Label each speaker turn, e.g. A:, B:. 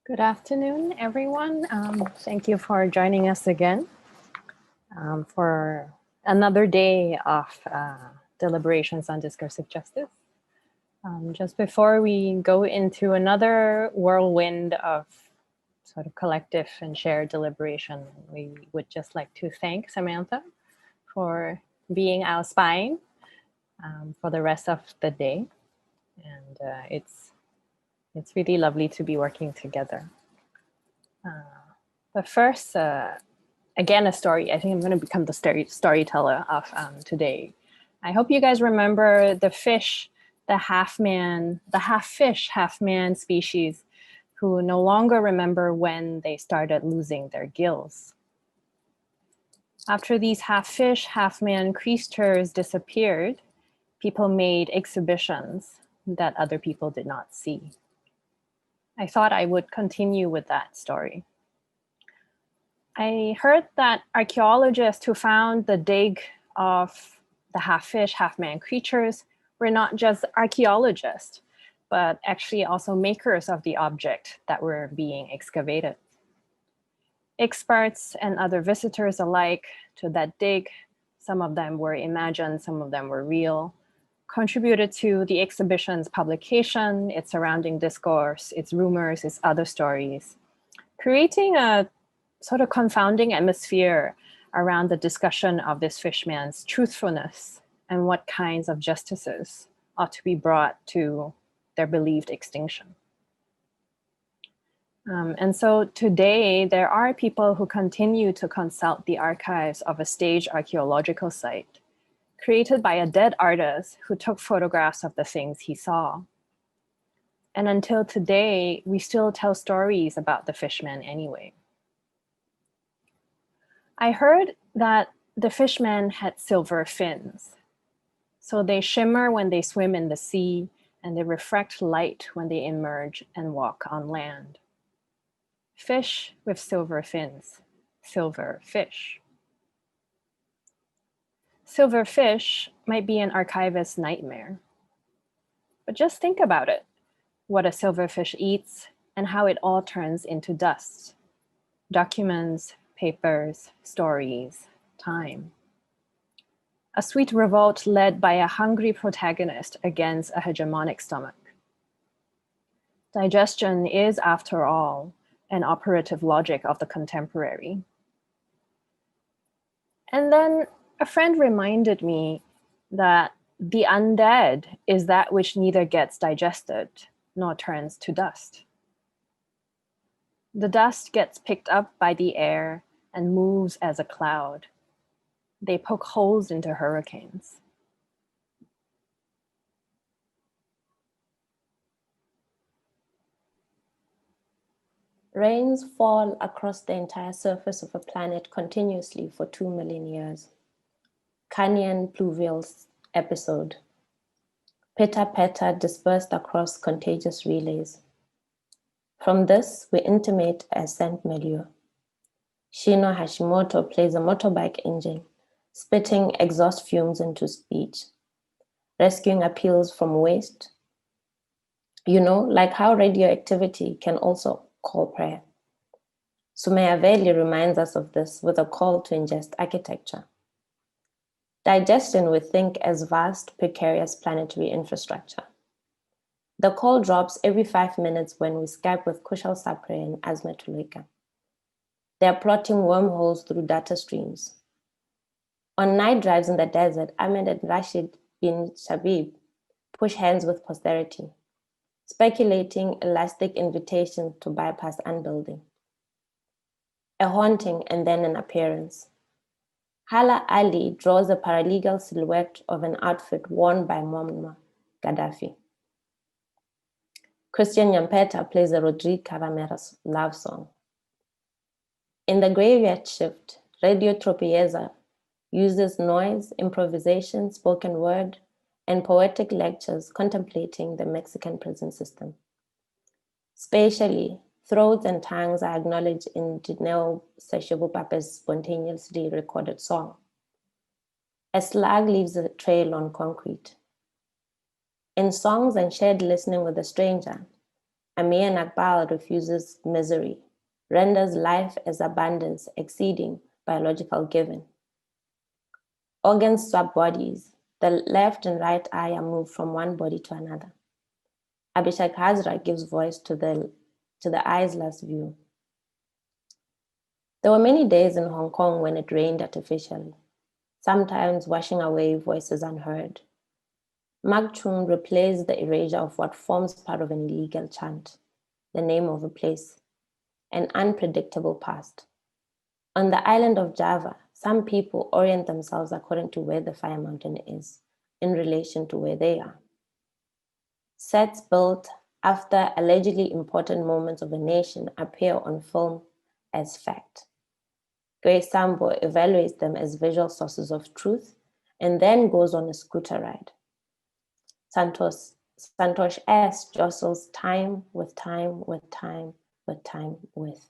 A: Good afternoon, everyone. Thank you for joining us again for another day of deliberations on discursive justice. Just before we go into another whirlwind of sort of collective and shared deliberation, we would just like to thank Samantha for being our spine for the rest of the day. And it's really lovely to be working together. But first, again, a story. I think I'm going to become the storyteller of today. I hope you guys remember the fish, the half-fish, half-man species who no longer remember when they started losing their gills. After these half-fish, half-man creatures disappeared, people made exhibitions that other people did not see. I thought I would continue with that story. I heard that archaeologists who found the dig of the half-fish, half-man creatures were not just archaeologists, but actually also makers of the object that were being excavated. Experts and other visitors alike to that dig, some of them were imagined, some of them were real, contributed to the exhibition's publication, its surrounding discourse, its rumors, its other stories, creating a sort of confounding atmosphere around the discussion of this fishman's truthfulness and what kinds of justices ought to be brought to their believed extinction. And so today, there are people who continue to consult the archives of a staged archaeological site created by a dead artist who took photographs of the things he saw. And until today, we still tell stories about the fishman anyway. I heard that the fishmen had silver fins. So they shimmer when they swim in the sea, and they refract light when they emerge and walk on land. Fish with silver fins, silver fish. Silver fish might be an archivist's nightmare. But just think about it, what a silverfish eats and how it all turns into dust. Documents, papers, stories, time. A sweet revolt led by a hungry protagonist against a hegemonic stomach. Digestion is, after all, an operative logic of the contemporary. And then a friend reminded me that the undead is that which neither gets digested nor turns to dust. The dust gets picked up by the air and moves as a cloud. They poke holes into hurricanes.
B: Rains fall across the entire surface of a planet continuously for 2 million years. Carnian Pluvial's Episōdo. Pitter-patter dispersed across contagious relays. From this, we intimate a scent milieu. Shino Hashimoto plays a motorbike engine, spitting exhaust fumes into speech, rescuing appeals from waste. You know, like how radioactivity can also call prayer. Sumayya Vally reminds us of this with a call to ingest architecture. Digestion we think as vast, precarious planetary infrastructure. The call drops every 5 minutes when we Skype with Kushal Sapre and Azma Tulika. They are plotting wormholes through data streams. On night drives in the desert, Ahmed and Rashid bin Shabib push hands with posterity, speculating elastic invitations to bypass unbuilding. A haunting and then an appearance. Hala Ali draws a paralegal silhouette of an outfit worn by Muammar Gaddafi. Christian Nyampeta plays a Rodrigue Karemera love song. In the graveyard shift, Radio Tropieza uses noise, improvisation, spoken word, and poetic lectures contemplating the Mexican prison system. Spatially, throats and tongues are acknowledged in Dineo Seshibu Pape's spontaneously recorded song. A slug leaves a trail on concrete. In songs and shared listening with a stranger, Amir Nakbal refuses misery, renders life as abundance exceeding biological given. Organs swap bodies. The left and right eye are moved from one body to another. Abhishek Hazra gives voice to the eyeless view. There were many days in Hong Kong when it rained artificially, sometimes washing away voices unheard. Mark Chung replaced the erasure of what forms part of an illegal chant, the name of a place, an unpredictable past. On the island of Java, some people orient themselves according to where the fire mountain is, in relation to where they are. Sets built after allegedly important moments of a nation appear on film as fact. Grace Sambo evaluates them as visual sources of truth and then goes on a scooter ride. Santosh S. jostles time with time with time with time with.